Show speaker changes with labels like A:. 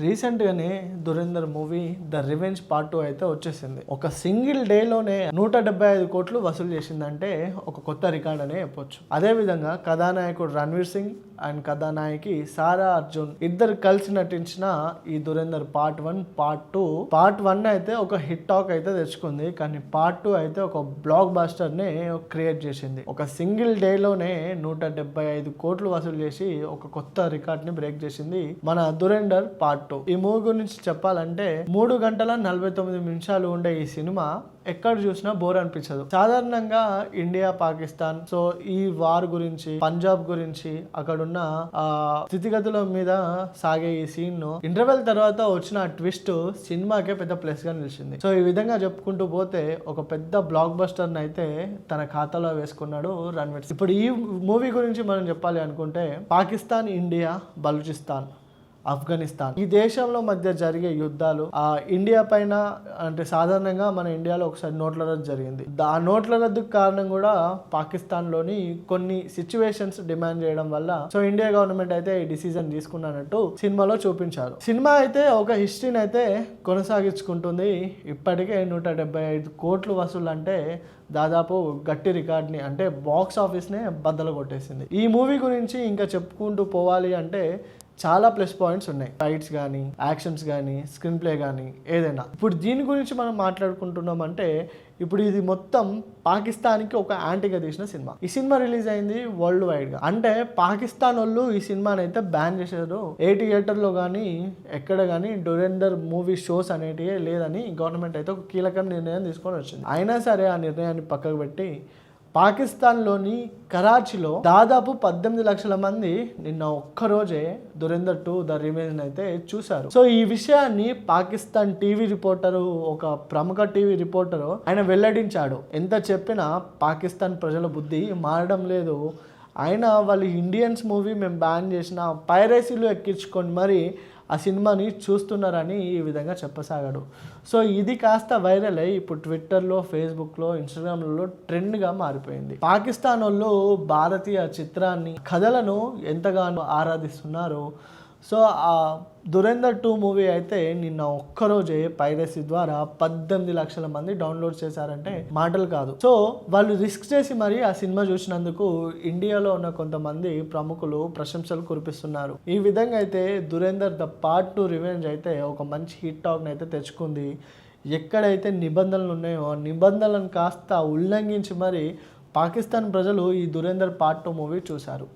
A: రీసెంట్గానే దురేందర్ movie the revenge part 2 అయితే వచ్చేసింది. ఒక సింగిల్ డేలోనే 175 కోట్లు వసూలు చేసిందంటే ఒక కొత్త రికార్డ్ అనే చెప్పొచ్చు. అదేవిధంగా కథానాయకుడు రణ్వీర్ సింగ్ అండ్ కథానాయకి సారా అర్జున్ ఇద్దరు కలిసి నటించిన ఈ దురేందర్ పార్ట్ 1 పార్ట్ 2 పార్ట్ 1 అయితే ఒక హిట్ టాక్ అయితే తెచ్చుకుంది. కానీ పార్ట్ 2 అయితే ఒక బ్లాక్ బాస్టర్ ని క్రియేట్ చేసింది. ఒక సింగిల్ డేలోనే 175 కోట్లు వసూలు చేసి ఒక కొత్త రికార్డ్ ని బ్రేక్ చేసింది మన దురేందర్ పార్ట్ 2. ఈ మూవీ గురించి చెప్పాలంటే 3 గంటల 49 నిమిషాలు ఉండే ఈ సినిమా ఎక్కడ చూసినా బోర్ అనిపించదు. సాధారణంగా ఇండియా పాకిస్తాన్ సో ఈ వార్ గురించి, పంజాబ్ గురించి, అక్కడున్న స్థితిగతుల మీద సాగే ఈ సీన్ ను ఇంటర్వెల్ తర్వాత వచ్చిన ట్విస్ట్ సినిమాకే పెద్ద ప్లస్ గా నిలిచింది. సో ఈ విధంగా చెప్పుకుంటూ పోతే ఒక పెద్ద బ్లాక్ బస్టర్ అయితే తన ఖాతాలో వేసుకున్నాడు రణ్వీర్. ఇప్పుడు ఈ మూవీ గురించి మనం చెప్పాలి అనుకుంటే పాకిస్తాన్, ఇండియా, బలూచిస్తాన్, ఆఫ్ఘనిస్తాన్ ఈ దేశంలో మధ్య జరిగే యుద్ధాలు ఇండియా పైన అంటే సాధారణంగా మన ఇండియాలో ఒకసారి నోట్ల రద్దు జరిగింది. ఆ నోట్ల రద్దుకు కారణం కూడా పాకిస్తాన్ లోని కొన్ని సిచ్యువేషన్స్ డిమాండ్ చేయడం వల్ల సో ఇండియా గవర్నమెంట్ అయితే ఈ డిసిజన్ తీసుకున్నట్టు సినిమాలో చూపించారు. సినిమా అయితే ఒక హిస్టరీని అయితే కొనసాగించుకుంటుంది. ఇప్పటికే 175 కోట్లు వసూలు అంటే దాదాపు గట్టి రికార్డ్ని అంటే బాక్స్ ఆఫీస్నే బద్దలు కొట్టేసింది. ఈ మూవీ గురించి ఇంకా చెప్పుకుంటూ పోవాలి అంటే చాలా ప్లస్ పాయింట్స్ ఉన్నాయి. ఫైట్స్ కానీ, యాక్షన్స్ కానీ, స్క్రీన్ ప్లే కానీ ఏదైనా. ఇప్పుడు దీని గురించి మనం మాట్లాడుకుంటున్నాం అంటే ఇప్పుడు ఇది మొత్తం పాకిస్తాన్కి ఒక యాంటీగా తీసిన సినిమా. ఈ సినిమా రిలీజ్ అయింది వరల్డ్ వైడ్ గా. అంటే పాకిస్తాన్ వాళ్ళు ఈ సినిమాని అయితే బ్యాన్ చేశారు. ఏ థియేటర్లో కానీ ఎక్కడ కానీ దురేందర్ మూవీ షోస్ అనేటివి లేదని గవర్నమెంట్ అయితే ఒక కీలక నిర్ణయం తీసుకొని వచ్చింది. అయినా సరే ఆ నిర్ణయాన్ని పక్కకు పెట్టి పాకిస్తాన్లోని కరాచీలో దాదాపు 18 లక్షల మంది నిన్న ఒక్కరోజే దురేందర్ 2 ద రివెంజ్ అయితే చూశారు. సో ఈ విషయాన్ని పాకిస్తాన్ టీవీ రిపోర్టరు, ఒక ప్రముఖ టీవీ రిపోర్టరు ఆయన వెల్లడించాడు. ఎంత చెప్పినా పాకిస్తాన్ ప్రజల బుద్ధి మారడం లేదు. ఆయన వాళ్ళు ఇండియన్స్ మూవీ మేము బ్యాన్ చేసిన పైరసీలు ఎక్కించుకొని మరి ఆ సినిమాని చూస్తున్నారని ఈ విధంగా చెప్పసాగాడు. సో ఇది కాస్త వైరల్ అయ్యి ఇప్పుడు ట్విట్టర్లో, ఫేస్బుక్లో, ఇన్స్టాగ్రామ్లలో ట్రెండ్గా మారిపోయింది. పాకిస్తాన్ వాళ్ళు భారతీయ చిత్రాన్ని, కథలను ఎంతగానో ఆరాధిస్తున్నారు. సో ఆ దురేందర్ 2 మూవీ అయితే నిన్న ఒక్కరోజే పైరసీ ద్వారా 18 లక్షల మంది డౌన్లోడ్ చేశారంటే మాటలు కాదు. సో వాళ్ళు రిస్క్ చేసి మరి ఆ సినిమా చూసినందుకు ఇండియాలో ఉన్న కొంతమంది ప్రముఖులు ప్రశంసలు కురిపిస్తున్నారు. ఈ విధంగా అయితే దురేందర్ ద పార్ట్ 2 రివెంజ్ అయితే ఒక మంచి హిట్ టాక్ని అయితే తెచ్చుకుంది. ఎక్కడైతే నిబంధనలు ఉన్నాయో ఆ నిబంధనలను కాస్త ఉల్లంఘించి మరి పాకిస్తాన్ ప్రజలు ఈ దురేందర్ పార్ట్ 2 మూవీ చూశారు.